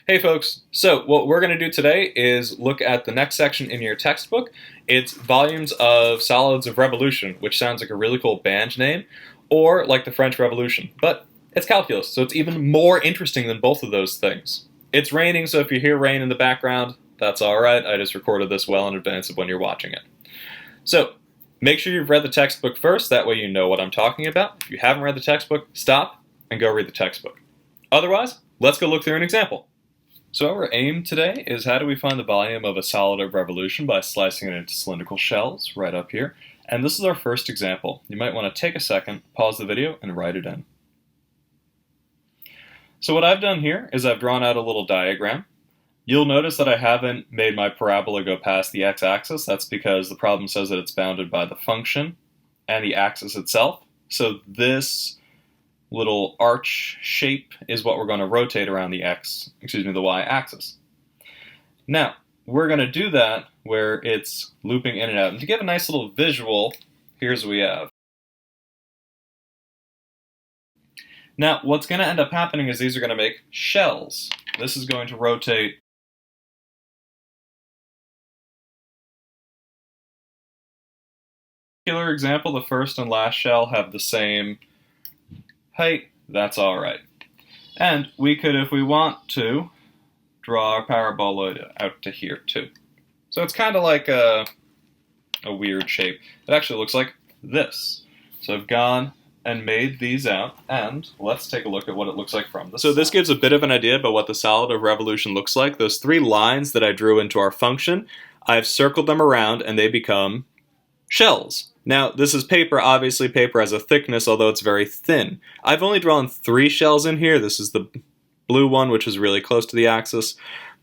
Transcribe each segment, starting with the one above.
Hey folks, so what we're going to do today is look at the next section in your textbook. It's Volumes of Solids of Revolution, which sounds like a really cool band name, or like the French Revolution, but it's calculus, so it's even more interesting than both of those things. It's raining, so if you hear rain in the background, that's alright. I just recorded this well in advance of when you're watching it. So, make sure you've read the textbook first, that way you know what I'm talking about. If you haven't read the textbook, stop and go read the textbook. Otherwise, let's go look through an example. So our aim today is how do we find the volume of a solid of revolution by slicing it into cylindrical shells, right up here. And this is our first example. You might want to take a second, pause the video, and write it in. So what I've done here is I've drawn out a little diagram. You'll notice that I haven't made my parabola go past the x-axis. That's because the problem says that it's bounded by the function and the axis itself. So this little arch shape is what we're going to rotate around the y-axis. Now, we're going to do that where it's looping in and out. And to give a nice little visual, here's what we have. Now, what's going to end up happening is these are going to make shells. This is going to rotate particular example, the first and last shell have the same height, that's alright. And we could, if we want to, draw our parabola out to here too. So it's kind of like a weird shape. It actually looks like this. So I've gone and made these out, and let's take a look at what it looks like from this. So this gives a bit of an idea about what the solid of revolution looks like. Those three lines that I drew into our function, I've circled them around and they become shells. Now, this is paper. Obviously, paper has a thickness, although it's very thin. I've only drawn 3 shells in here. This is the blue one, which is really close to the axis.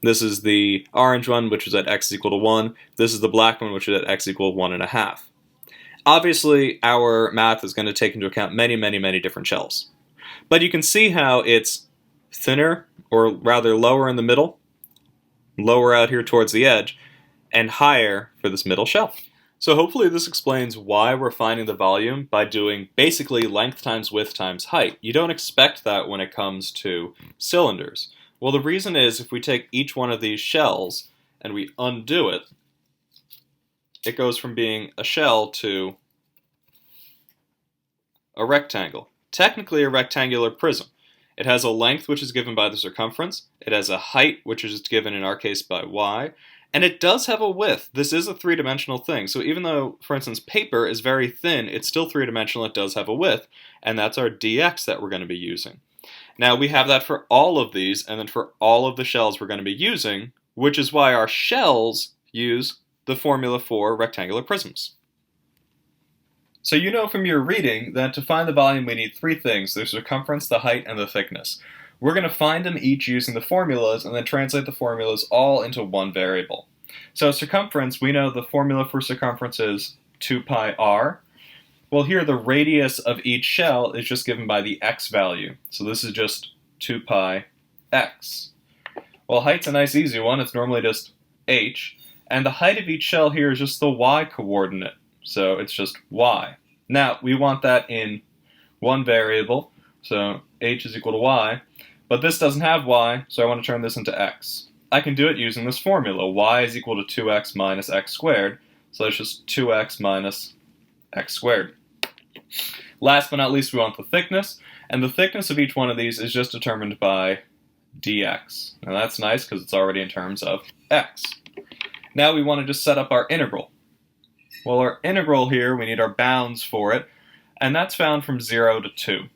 This is the orange one, which is at x equal to 1. This is the black one, which is at x equal to 1.5. Obviously, our math is going to take into account many, many, many different shells. But you can see how it's thinner, or rather lower in the middle, lower out here towards the edge, and higher for this middle shell. So hopefully this explains why we're finding the volume by doing basically length times width times height. You don't expect that when it comes to cylinders. Well, the reason is if we take each one of these shells and we undo it, it goes from being a shell to a rectangle. Technically a rectangular prism. It has a length which is given by the circumference. It has a height which is given in our case by y. And it does have a width. This is a three-dimensional thing. So even though, for instance, paper is very thin, it's still three-dimensional. It does have a width. And that's our dx that we're going to be using. Now, we have that for all of these, and then for all of the shells we're going to be using, which is why our shells use the formula for rectangular prisms. So you know from your reading that to find the volume we need 3 things. The circumference, the height, and the thickness. We're going to find them each using the formulas and then translate the formulas all into one variable. So circumference, we know the formula for circumference is 2 pi r. Well, here the radius of each shell is just given by the x value. So this is just 2 pi x. Well, height's a nice easy one. It's normally just h. And the height of each shell here is just the y coordinate. So it's just y. Now, we want that in one variable. So h is equal to y. But this doesn't have y, so I want to turn this into x. I can do it using this formula. Y is equal to 2x minus x squared. So that's just 2x minus x squared. Last but not least, we want the thickness. And the thickness of each one of these is just determined by dx. Now that's nice because it's already in terms of x. Now we want to just set up our integral. Well, our integral here, we need our bounds for it. And that's found from 0 to 2.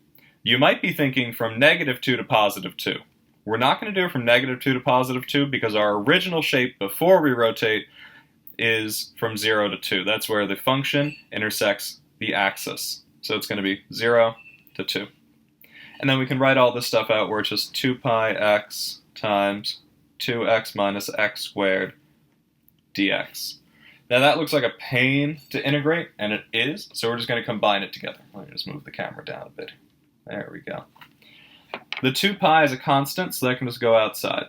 You might be thinking from negative 2 to positive 2. We're not going to do it from negative 2 to positive 2 because our original shape before we rotate is from 0 to 2. That's where the function intersects the axis. So it's going to be 0 to 2. And then we can write all this stuff out where it's just 2 pi x times 2x minus x squared dx. Now that looks like a pain to integrate, and it is, so we're just going to combine it together. Let me just move the camera down a bit. There we go. The 2 pi is a constant, so that can just go outside.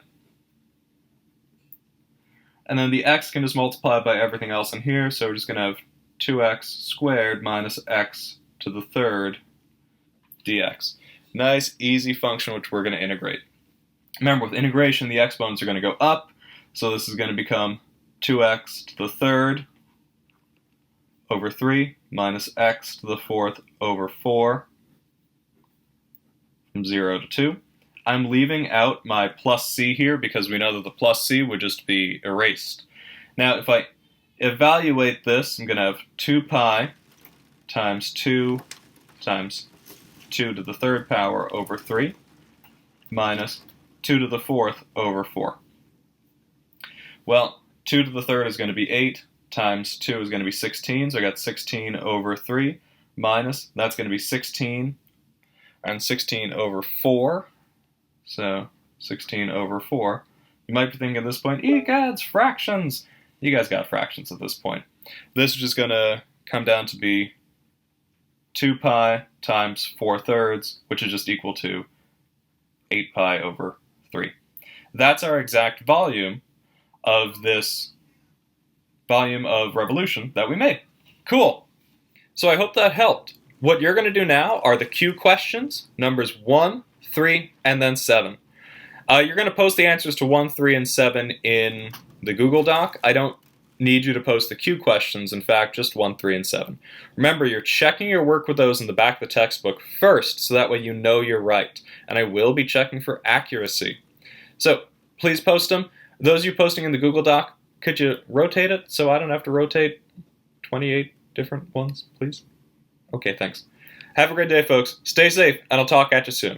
And then the x can just multiply by everything else in here, so we're just going to have 2x squared minus x to the third dx. Nice, easy function which we're going to integrate. Remember, with integration, the exponents are going to go up, so this is going to become 2x to the third over 3 minus x to the fourth over 4 from 0 to 2. I'm leaving out my plus c here because we know that the plus c would just be erased. Now, if I evaluate this, I'm going to have 2 pi times 2 times 2 to the third power over 3 minus 2 to the fourth over 4. Well, 2 to the third is going to be 8 times 2 is going to be 16, so I got 16 over 3 minus, that's going to be 16, and 16 over 4, so 16 over 4. You might be thinking at this point, egads, fractions! You guys got fractions at this point. This is just going to come down to be 2 pi times 4 thirds, which is just equal to 8 pi over 3. That's our exact volume of this volume of revolution that we made. Cool. So I hope that helped. What you're going to do now are the Q questions, numbers 1, 3, and then 7. You're going to post the answers to 1, 3, and 7 in the Google Doc. I don't need you to post the Q questions, in fact, just 1, 3, and 7. Remember, you're checking your work with those in the back of the textbook first, so that way you know you're right. And I will be checking for accuracy. So please post them. Those of you posting in the Google Doc, could you rotate it so I don't have to rotate 28 different ones, please? Okay, thanks. Have a great day, folks. Stay safe, and I'll talk at you soon.